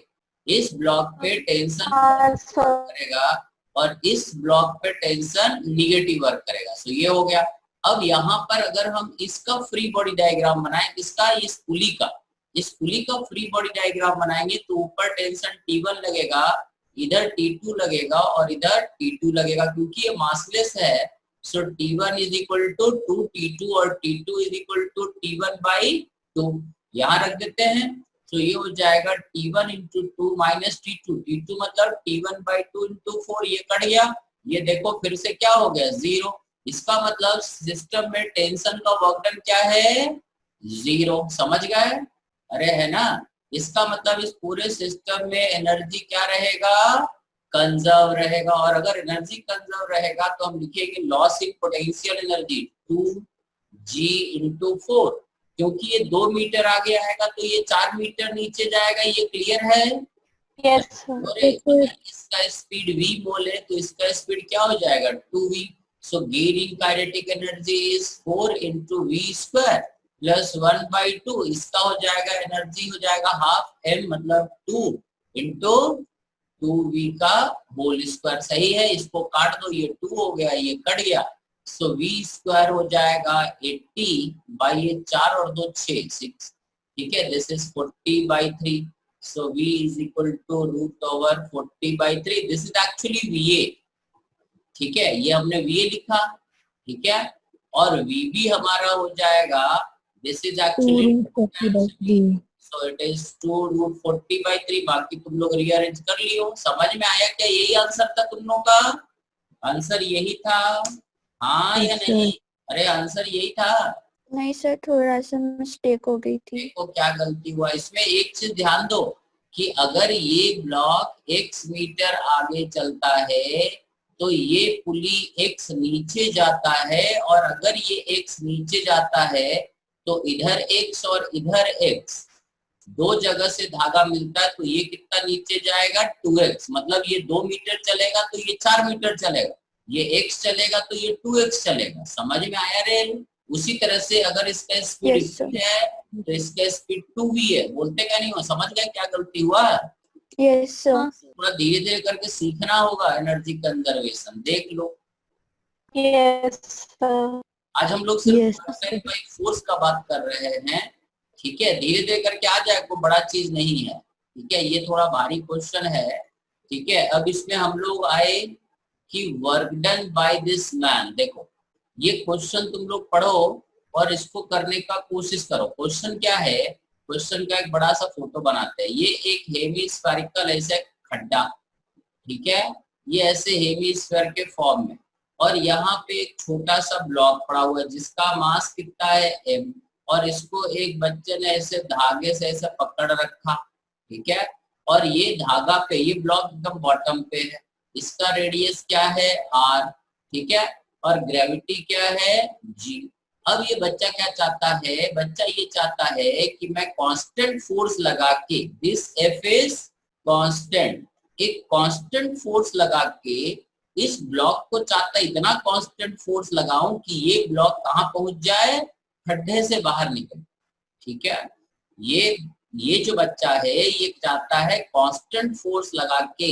इस ब्लॉक पे टेंशन हाँ सर। करेगा और इस ब्लॉक पे टेंशन निगेटिव वर्क करेगा। सो ये हो गया। अब यहाँ पर अगर हम इसका फ्री बॉडी डायग्राम बनाएं, इसका इस पुली का फ्री बॉडी डायग्राम बनाएंगे तो ऊपर टेंशन T1 लगेगा, इधर T2 लगेगा और इधर T2 लगेगा, क्योंकि ये मासलेस है। सो T1 is equal to 2T2 और T2 is equal to T1/2 यहाँ रख देते हैं। तो ये हो जाएगा T1 इंटू 2 माइनस T2 मतलब T1/2 इंटू 4, ये कट गया। ये देखो फिर से क्या हो गया, 0। इसका मतलब सिस्टम में टेंशन का वर्क डन क्या है, 0। समझ गए? अरे है ना। इसका मतलब इस पूरे सिस्टम में एनर्जी क्या रहेगा, कंजर्व रहेगा। और अगर एनर्जी कंजर्व रहेगा तो हम लिखेंगे loss in potential energy 2G into 4, क्योंकि ये 2 मीटर आगे आएगा तो ये 4 मीटर नीचे जाएगा। ये क्लियर है? Yes sir. और इसका स्पीड v मोल है तो इसका स्पीड क्या हो जाएगा, 2v। So gain in kinetic energy is 4 into v square plus 1/2। इसका हो जाएगा एनर्जी हो जाएगा हाफ m मतलब 2 इंटू 2v का होल स्क्वायर। सही है, इसको काट दो, ये 2 हो गया, ये कट गया। सो v स्क्वायर हो जाएगा 80 बाई ये 4 और 2 6, ठीक है। This is 40/3। So v is equal to √40/3। This is actually va, ठीक है। ये हमने va लिखा, ठीक है। और vb हमारा हो जाएगा, this is actually so it is 2√40/3। बाकी तुम लोग रीअरेंज कर लियो। समझ में आया क्या? यही आंसर था तुम लोग का? आंसर यही था, हाँ या नहीं? अरे आंसर यही था। नहीं सर, थोड़ा सा मिस्टेक हो गई थी। देखो क्या गलती हुआ इसमें। एक चीज ध्यान दो कि अगर ये ब्लॉक x मीटर आगे चलता है तो ये पुली x नीचे जाता है, और अगर ये x नीचे जाता है तो इधर x और इधर x दो जगह से धागा मिलता है तो ये कितना नीचे जाएगा, 2x। मतलब ये 2 मीटर चलेगा तो ये 4 मीटर चलेगा, ये x चलेगा तो ये 2x चलेगा। समझ में आया रे? उसी तरह से अगर इसका स्पीड है तो इसका स्पीड 2v है। बोलते क्या नहीं हो? समझ गए क्या गलती हुआ? Yes sir. थोड़ा धीरे धीरे करके सीखना होगा एनर्जी कंजर्वेशन। देख लो, यस सर। आज हम लोग सिर्फ फोर्स का बात कर रहे हैं, ठीक है। धीरे धीरे करके आ जाए, कोई बड़ा चीज नहीं है, ठीक है। ये थोड़ा भारी क्वेश्चन है, ठीक है। अब इसमें हम लोग आए कि work done by this man. देखो ये क्वेश्चन तुम लोग पढ़ो और इसको करने का कोशिश करो। क्वेश्चन क्या है, क्वेश्चन का एक बड़ा सा फोटो बनाते हैं। ये एक हेमी स्फेरिकल ऐसे खड्डा, ठीक है। ये ऐसे हेमी स्फेयर के फॉर्म में, और यहाँ पे एक छोटा सा ब्लॉक पड़ा हुआ है जिसका मास कितना है m, और इसको एक बच्चे ने ऐसे धागे से ऐसे पकड़ रखा, ठीक है। और ये धागा पे, ये ब्लॉक एकदम बॉटम पे है, इसका रेडियस क्या है r, ठीक है। और ग्रेविटी क्या है g। अब ये बच्चा क्या चाहता है, बच्चा ये चाहता है कि मैं कांस्टेंट फोर्स लगा के, दिस F इज कांस्टेंट, एक कांस्टेंट फोर्स लगा के इस ब्लॉक को चाहता है इतना कांस्टेंट फोर्स लगाऊं कि ये ब्लॉक कहाँ पहुंच जाए, खड्डे से बाहर निकले, ठीक है। ये जो बच्चा है ये चाहता है कांस्टेंट फोर्स लगा के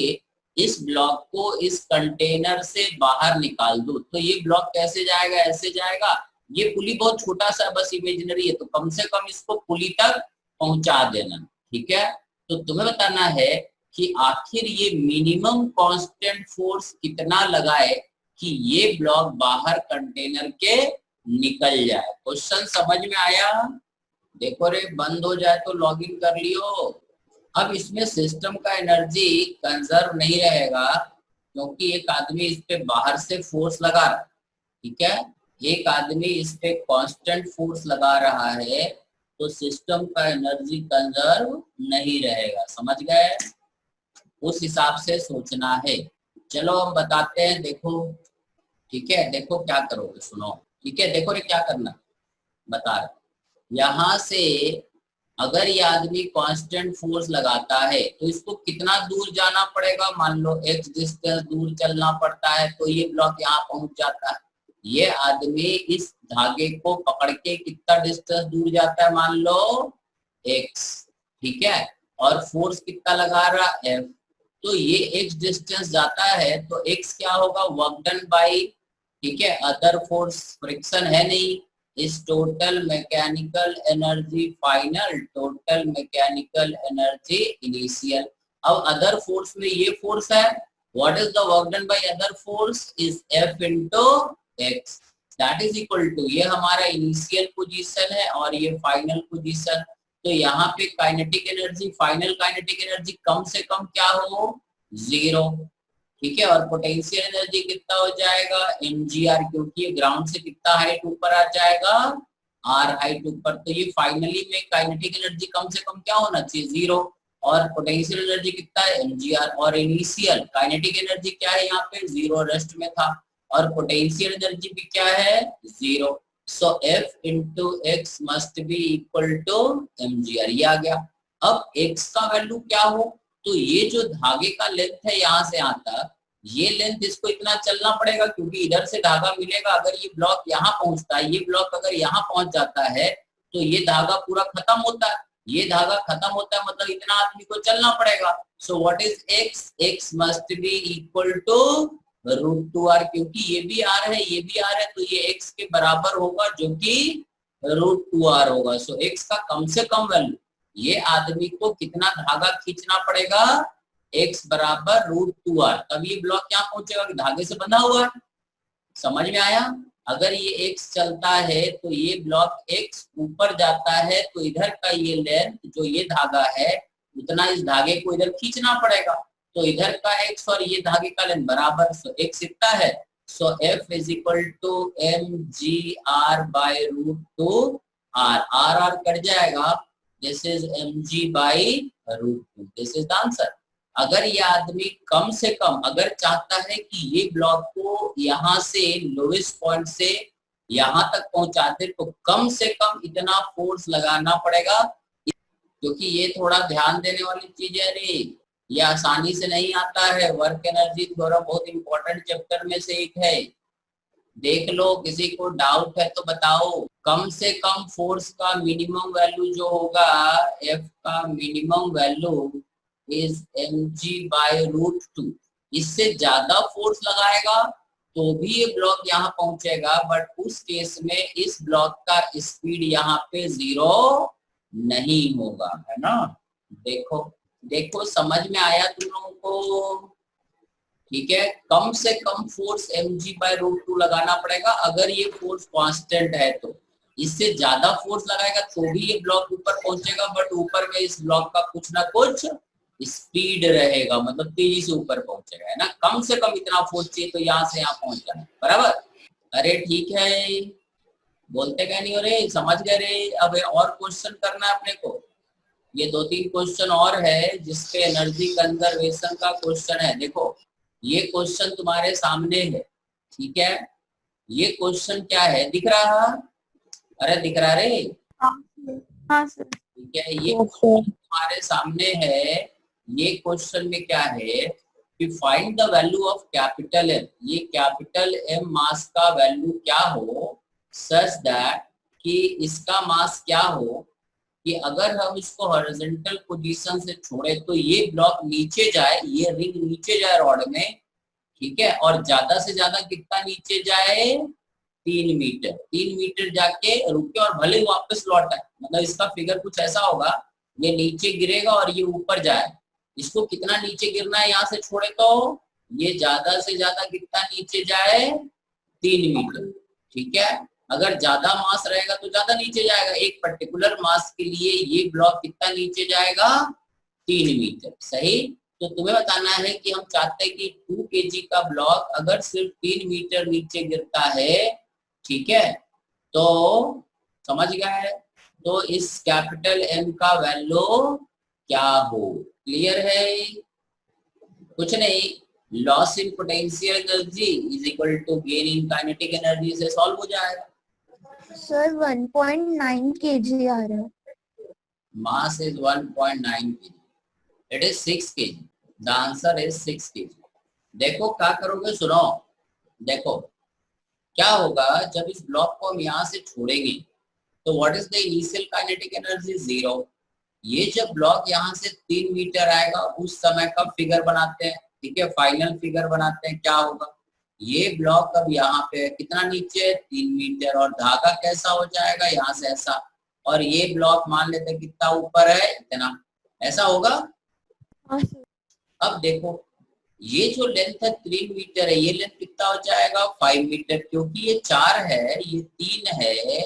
इस ब्लॉक को इस कंटेनर से बाहर निकाल दो। तो ये ब्लॉक कैसे जाएगा, ऐसे जाएगा। ये पुली बहुत छोटा सा बस इमेजिनरी है, तो कम से कम इसको पुली तक पहुंचा देना, ठीक है। तो तुम्हें बताना है कि आखिर ये मिनिमम कांस्टेंट फोर्स कितना लगाए कि ये ब्लॉक बाहर कंटेनर के निकल जाए। क्वेश्चन समझ में आया? देखो रे, बंद हो जाए तो लॉगिन कर लियो। अब इसमें सिस्टम का एनर्जी कंजर्व नहीं रहेगा क्योंकि एक आदमी इस पे बाहर से फोर्स लगा रहा है, ठीक है। एक आदमी इस पे कांस्टेंट फोर्स लगा रहा है, तो सिस्टम का एनर्जी कंजर्व नहीं रहेगा। समझ गए? उस हिसाब से सोचना है। चलो हम बताते हैं, देखो, ठीक है। देखो क्या करोगे, सुनो, ठीक है। देखो रे क्या करना बता रहे, यहाँ से अगर ये आदमी कांस्टेंट फोर्स लगाता है तो इसको कितना दूर जाना पड़ेगा, मान लो x डिस्टेंस दूर चलना पड़ता है तो ये ब्लॉक यहाँ पहुंच जाता है। ये आदमी इस धागे को पकड़ के कितना डिस्टेंस दूर जाता है, मान लो x, ठीक है। और फोर्स कितना लगा रहा F, तो ये x डिस्टेंस जाता है तो x क्या होगा, वर्क डन बाई, ठीक है, अदर फोर्स, फ्रिक्शन है नहीं, इस total mechanical energy final, total mechanical energy initial. अब अदर फोर्स में ये फोर्स है, what is the work done by other force is F into x, that is equal to, ये हमारा इनिशियल पोजीशन है और ये फाइनल पोजीशन। तो यहाँ पे kinetic energy, final kinetic energy कम से कम क्या हो, 0, ठीक है, और पोटेंशियल एनर्जी कितना हो जाएगा, mgr, क्योंकि ये ग्राउंड से कितना हाइट ऊपर आ जाएगा, r हाइट ऊपर। तो ये फाइनली में काइनेटिक एनर्जी कम से कम क्या होना चाहिए, 0, और पोटेंशियल एनर्जी कितना है, mgr, और इनिशियल काइनेटिक एनर्जी क्या है, यहाँ पे 0 रेस्ट में था, और पोटेंशियल एनर्जी भी क्या है, 0। सो F into x must be equal to mgr, ये आ गया। अब x का वैल्यू क्या हो, तो ये जो धागे का लेंथ है यहाँ से यहाँ तक, ये लेंथ इसको इतना चलना पड़ेगा, क्योंकि इधर से धागा मिलेगा, अगर ये ब्लॉक यहाँ पहुंचता है, ये ब्लॉक अगर यहाँ पहुंच जाता है तो ये धागा पूरा खत्म होता है, ये धागा खत्म होता है, मतलब इतना आदमी को चलना पड़ेगा। So what is x, x must be equal to √2r, क्योंकि ये भी r है, ये भी r है, तो ये x के बराबर होगा, जो कि √2r होगा। सो x का कम से कम वैल्यू, ये आदमी को कितना धागा खींचना पड़ेगा, x बराबर √2r, तब ये ब्लॉक यहाँ पहुंचेगा, धागे से बंधा हुआ है। समझ में आया? अगर ये x चलता है तो ये ब्लॉक x ऊपर जाता है, तो इधर का ये लेंथ जो ये धागा है उतना इस धागे को इधर खींचना पड़ेगा, तो इधर का x और ये धागे का लेंथ बराबर, सो x इतना है, so F is equal to mgr by √2r, r cut जाएगा, this is mg by √2, this is the answer. अगर ये आदमी कम से कम अगर चाहता है कि ये ब्लॉक को यहाँ से लोएस्ट पॉइंट से यहाँ तक पहुंचाते, तो कम से कम इतना फोर्स लगाना पड़ेगा, क्योंकि ये थोड़ा ध्यान देने वाली चीज है रे, ये आसानी से नहीं आता है। वर्क एनर्जी थोड़ा बहुत इंपॉर्टेंट चैप्टर में से एक है, देख लो, किसी को डाउट है तो बताओ। कम से कम फोर्स का मिनिमम वैल्यू जो होगा, F का minimum value is mg by √2, इससे ज्यादा फोर्स लगाएगा तो भी ये ब्लॉक यहाँ पहुंचेगा, बट उस केस में इस ब्लॉक का स्पीड यहाँ पे 0 नहीं होगा, है ना। देखो देखो समझ में आया तुम लोगों को, ठीक है। कम से कम फोर्स mg बाय √2 लगाना पड़ेगा, अगर ये फोर्स कांस्टेंट है तो। इससे ज्यादा फोर्स लगाएगा तो भी ये ब्लॉक ऊपर पहुंचेगा, बट ऊपर में इस ब्लॉक का कुछ ना कुछ स्पीड रहेगा, मतलब तेजी से ऊपर पहुंचेगा, है ना। कम से कम इतना फोर्स चाहिए तो यहाँ से यहाँ पहुंच जाना, बराबर। अरे ठीक है, बोलते क्या नहीं हो रहे, समझ गए रे। अब और क्वेश्चन करना है अपने को, ये 2-3 क्वेश्चन और है जिसपे एनर्जी कंजर्वेशन का क्वेश्चन है। देखो ये क्वेश्चन तुम्हारे सामने है, ठीक है। ये क्वेश्चन क्या है, दिख रहा? अरे दिख रहा रे? हाँ सर। ठीक है, ये तुम्हारे सामने है। ये क्वेश्चन में क्या है कि find the value of capital M, ये कैपिटल M मास का वैल्यू क्या हो सच दैट कि इसका मास क्या हो कि अगर हम इसको हॉरिजॉन्टल पोजीशन से छोड़े तो ये ब्लॉक नीचे जाए, ये रिंग नीचे जाए रॉड में, ठीक है, और ज्यादा से ज्यादा कितना नीचे जाए, 3 मीटर। 3 मीटर जाके रुके और भले वापस लौट आए, मतलब इसका फिगर कुछ ऐसा होगा, ये नीचे गिरेगा और ये ऊपर जाए। इसको कितना नीचे गिरना है यहाँ से छोड़े तो ये ज्यादा से ज्यादा कितना नीचे जाए, 3 मीटर, ठीक है। अगर ज्यादा मास रहेगा तो ज्यादा नीचे जाएगा, एक पर्टिकुलर मास के लिए ये ब्लॉक कितना नीचे जाएगा, 3 मीटर, सही। तो तुम्हें बताना है कि हम चाहते हैं कि 2 kg का ब्लॉक अगर सिर्फ 3 मीटर नीचे गिरता है, ठीक है, तो समझ गए, तो इस कैपिटल M का वैल्यू क्या हो। क्लियर है? कुछ नहीं, loss in potential energy is equal to gain in kinetic energy से सॉल्व हो जाएगा। सर 1.9 kg आ रहा है। Mass is 1.9 kg, it is 6 kg, the answer is 6 kg। देखो क्या करोगे, सुनो, देखो क्या होगा जब इस ब्लॉक को हम यहाँ से छोड़ेंगे तो what is the initial kinetic energy, 0। ये जब ब्लॉक यहाँ से 3 मीटर आएगा उस समय का फिगर बनाते हैं, ठीक है, फाइनल फिगर बनाते हैं। क्या होगा, ये ब्लॉक अब यहाँ पे कितना नीचे है 3 मीटर, और धागा कैसा हो जाएगा यहाँ से ऐसा, और ये ब्लॉक मान लेते हैं कितना ऊपर है इतना, ऐसा होगा। हाँ सर। अब देखो ये जो लेंथ है 3 मीटर है, ये लेंथ कितना हो जाएगा 5 मीटर, क्योंकि ये 4 है ये 3 है,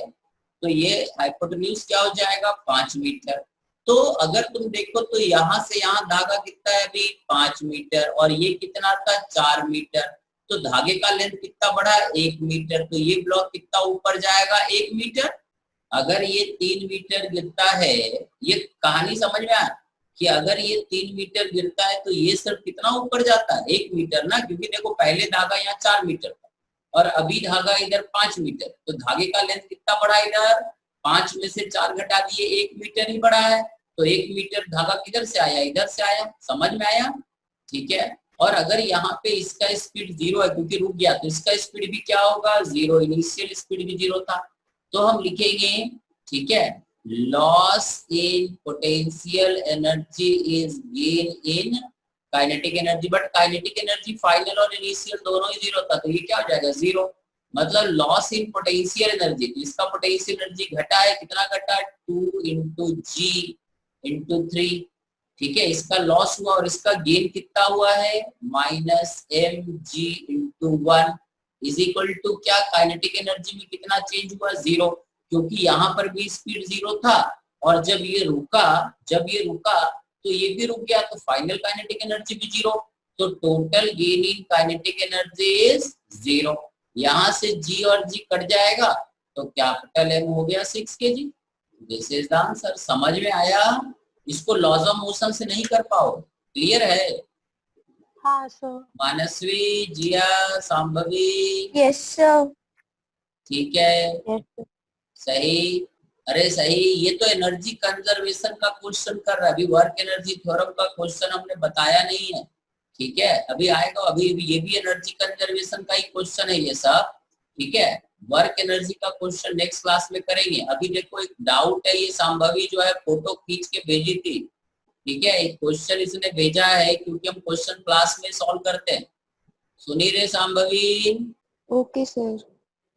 तो ये हाइपोटेन्यूज क्या हो जाएगा 5 मीटर। तो अगर तुम देखो तो यहाँ से यहाँ धागा कितना है अभी 5 मीटर, और ये कितना था 4 मीटर, तो धागे का लेंथ कितना बढ़ा 1 मीटर, तो ये ब्लॉक कितना ऊपर जाएगा 1 मीटर। अगर ये 3 मीटर गिरता है, ये कहानी समझ में आया कि अगर ये 3 मीटर गिरता है तो ये सिर्फ कितना ऊपर जाता है 1 मीटर ना, क्योंकि देखो पहले धागा यहाँ 4 मीटर था और अभी धागा इधर 5 मीटर, तो धागे का लेंथ कितना बढ़ा इधर 5 में से 4 घटा दिए 1 मीटर ही बढ़ा है, तो 1 मीटर धागा किधर से आया इधर से आया, समझ में आया, ठीक है। और अगर यहाँ पे इसका स्पीड 0 है क्योंकि रुक गया, तो इसका स्पीड भी क्या होगा 0, इनिशियल स्पीड भी 0 था, तो हम लिखेंगे, ठीक है, loss in potential energy is gain in kinetic energy, but kinetic energy final और इनिशियल दोनों ही 0 था, तो ये क्या हो जाएगा 0, मतलब लॉस इन पोटेंशियल एनर्जी, तो इसका पोटेंशियल एनर्जी घटा है, कितना घटा 2 इंटू जी इंटू 3, ठीक है, इसका लॉस हुआ, और इसका गेन कितना हुआ है minus M G into 1 is equal to क्या, काइनेटिक एनर्जी में कितना चेंज हुआ 0, क्योंकि यहाँ पर भी स्पीड 0 था, और जब ये रुका तो ये भी रुक गया, तो फाइनल काइनेटिक एनर्जी भी 0, तो total gain in kinetic energy is 0। यहाँ से g और g कट जाएगा तो कैपिटल M हो गया 6 kg। This is the answer. समझ में आया, इसको लॉज ऑफ मोशन से नहीं कर पाओ, क्लियर है। हाँ सर। मानसवी, जिया, सांभवी, यस सर। ठीक है, यस सर। सही, अरे सही, ये तो एनर्जी कंजर्वेशन का क्वेश्चन कर रहा है, अभी वर्क एनर्जी थ्योरम का क्वेश्चन हमने बताया नहीं है, ठीक है, अभी आएगा, अभी ये भी एनर्जी कंजर्वेशन का ही क्वेश्चन है ये सब, ठीक है, वर्क एनर्जी का क्वेश्चन नेक्स्ट क्लास में करेंगे। अभी देखो एक डाउट है, ये संभवी जो है फोटो खींच के भेजी थी, ठीक है, एक क्वेश्चन इसने भेजा है, क्योंकि हम क्वेश्चन क्लास में सॉल्व करते हैं, सुनी रे संभवी, ओके सर।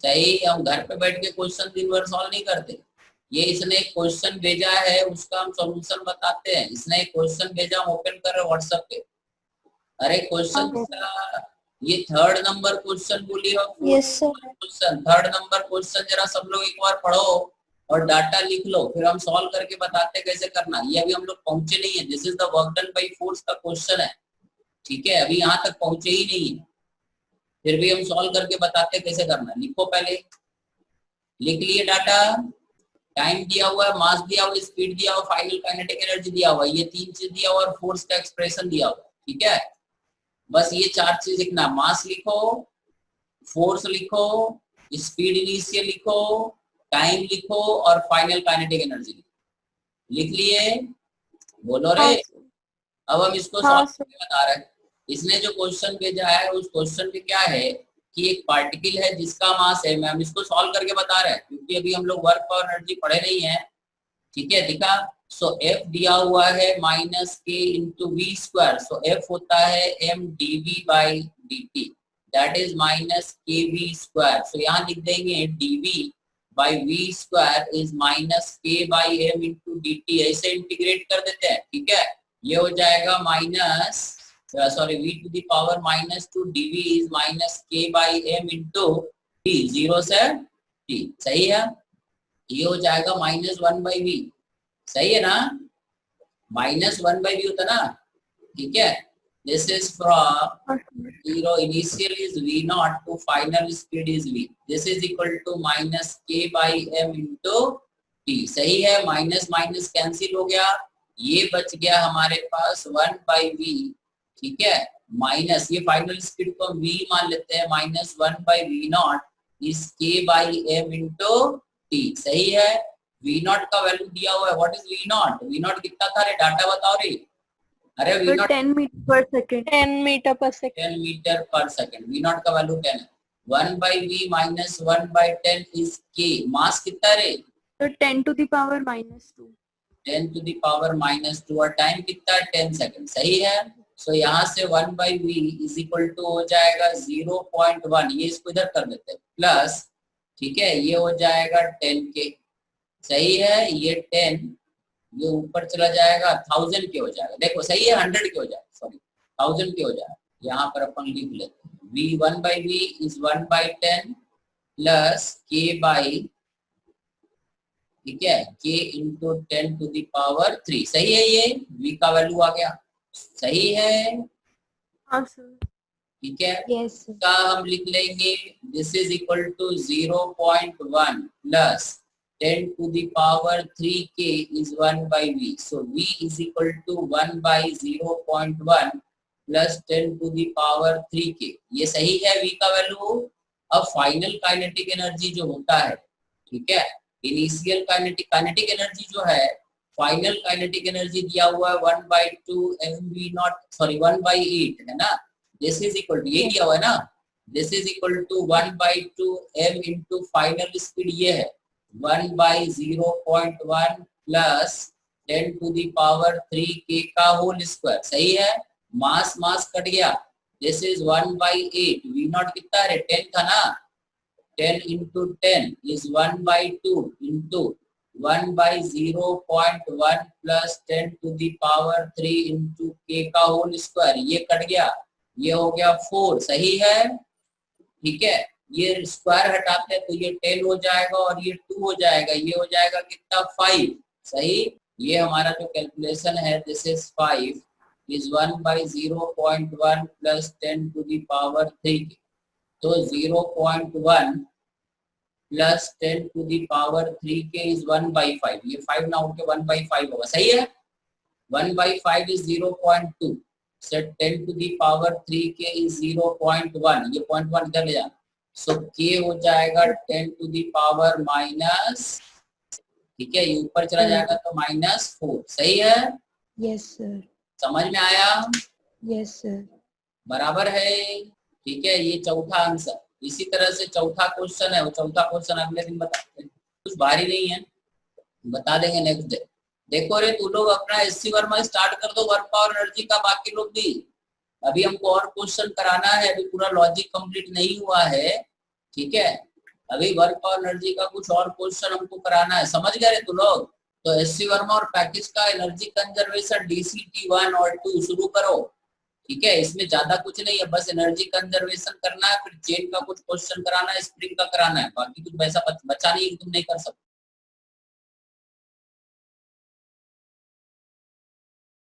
सही, हम घर पे बैठ के क्वेश्चन दिन भर सॉल्व नहीं करते, ये इसने एक क्वेश्चन भेजा है उसका हम सॉल्यूशन बताते हैं, इसने एक क्वेश्चन भेजा, हम ओपन कर रहे व्हाट्सएप पे, अरे क्वेश्चन ये 3rd नंबर क्वेश्चन बोली हो, yes sir. Question 3rd number question जरा सब लोग एक बार पढ़ो और डाटा लिख लो, फिर हम सॉल्व करके बताते हैं कैसे करना। ये अभी हम लोग पहुंचे नहीं है, this is the work done by force का क्वेश्चन है, ठीक है, अभी यहाँ तक पहुंचे ही नहीं है, फिर भी हम सॉल्व करके बताते हैं कैसे करना। लिखो, पहले लिख लिए डाटा, टाइम दिया हुआ है, मास दिया हुआ है, स्पीड दिया हुआ, फाइनल काइनेटिक एनर्जी दिया हुआ है, ये 3 चीज दिया हुआ और फोर्स का एक्सप्रेशन दिया हुआ, ठीक है, बस ये 4 चीज लिखना, मास लिखो, फोर्स लिखो, स्पीड इनिशियल लिखो, टाइम लिखो और फाइनल काइनेटिक एनर्जी लिखो। लिख लिए, बोलो रे। अब हम इसको सॉल्व करके बता रहे हैं। इसने जो क्वेश्चन भेजा है उस क्वेश्चन में क्या है कि एक पार्टिकल है जिसका मास है, हम इसको सॉल्व करके बता रहे हैं क्योंकि अभी हम लोग वर्क और एनर्जी पढ़े नहीं है, ठीक है, दिखा। सो F दिया हुआ है minus K into V square, so F होता है mdv/dt, that is minus K V square, so यहाँ लिख देंगे dv/v² is minus k/m into dt, ऐसे इंटीग्रेट कर देते हैं, ठीक है, ये हो जाएगा minus sorry v⁻⁻² dv is minus k/m into t, 0 से t, सही है, ये हो जाएगा -1/v, सही है ना, -1/v होता ना, ठीक है, this is from 0 initial is v0 to final speed is v, this is equal to minus k/m into t, सही है, माइनस माइनस कैंसिल हो गया, ये बच गया हमारे पास 1/v, ठीक है, माइनस ये फाइनल स्पीड को हम v मान लेते हैं, -1/v0 is k/m into t, सही है, v0 का वैल्यू दिया हुआ है, व्हाट इज v0, v0 कितना था रे, डाटा बताओ रे, अरे v0 10 मीटर पर सेकंड, 10 मीटर पर सेकंड, 10 मीटर पर सेकंड, v0 का वैल्यू 10 है, 1/v माइनस 1/10 इज k, मास कितना रे, तो 10⁻⁻², 10⁻⁻2 और टाइम कितना है 10 सेकंड, सही है। सो यहाँ से 1/v इज इक्वल टू हो जाएगा 0.1, ये इसको इधर कर देते हैं प्लस, ठीक है, ये हो जाएगा 10 के, सही है, ये 10 ये ऊपर चला जाएगा 1000 के हो जाएगा, देखो सही है, 100 के हो जाएगा, सॉरी 1000 के हो जाएगा। यहाँ पर अपन लिख लेते हैं v 1/v is 1/10 plus k by, ठीक है, k इंटू 10⁻3, सही है, ये v का वैल्यू आ गया, सही है, हाँ सर। ठीक है। Yes sir. का हम लिख लेंगे this is equal to 0.1 plus 10⁻3 k is 1/v, so v is equal to 1/0.1 plus 10⁻3 k, ये सही है v का वैल्यू। अब फाइनल काइनेटिक एनर्जी जो होता है, ठीक है, इनिशियल काइनेटिक एनर्जी जो है, फाइनल काइनेटिक एनर्जी दिया हुआ है 1/2 mv0, सॉरी 1/8 है ना, दिस इज इक्वल टू, ये दिया हुआ है ना, this is equal to 1/2 m into final speed, ये है 1/0.1 प्लस 10⁻3 k का होल स्क्वायर, सही है, मास मास कट गया, दिस इज 1/8, v0 कितना है 10 था ना, 10 into 10 is 1/2 into 1/0.1 plus 10⁻3 into k का होल स्क्वायर, ये कट गया, ये हो गया 4, सही है, ठीक है, ये स्क्वायर हटाते हैं तो ये 10 हो जाएगा और ये 2 हो जाएगा, ये हो जाएगा कितना 5, सही, ये हमारा जो कैलकुलेशन है दिस इज 5 इज 1/0.1 प्लस 10⁻3, तो 0.1 प्लस 10⁻3 के इज 1/5, ये 5 ना होके 1/5 होगा, सही है, 1/5 इज 0.2, सेट 10⁻3 के इज 0.1, ये 0.1 इधर ले जाना, सो k हो जाएगा 10⁻⁻, ठीक है, ये ऊपर चला जाएगा तो -4, सही है, यस सर। समझ में आया, यस सर। बराबर है, ठीक है, ये चौथा आंसर। इसी तरह से चौथा क्वेश्चन है, वो चौथा क्वेश्चन अगले दिन बताते हैं, कुछ भारी नहीं है, बता देंगे नेक्स्ट डे। देखो रे तू लोग अपना एससी वर्मा स्टार्ट कर दो, वर्क पावर एनर्जी का, बाकी लोग भी, अभी हमको और क्वेश्चन कराना है, अभी पूरा लॉजिक कंप्लीट नहीं हुआ है, ठीक है, अभी वर्क पावर एनर्जी का कुछ और क्वेश्चन हमको कराना है, समझ गए तू लोग। तो एससी वर्मा और पैकेज का एनर्जी कंजर्वेशन DCT1 और 2 शुरू करो, ठीक है, इसमें ज्यादा कुछ नहीं है, बस एनर्जी कंजर्वेशन करना है, फिर चेन का कुछ क्वेश्चन कराना है, स्प्रिंग का कराना है, बाकी कुछ वैसा बचा नहीं तुम नहीं कर सकते।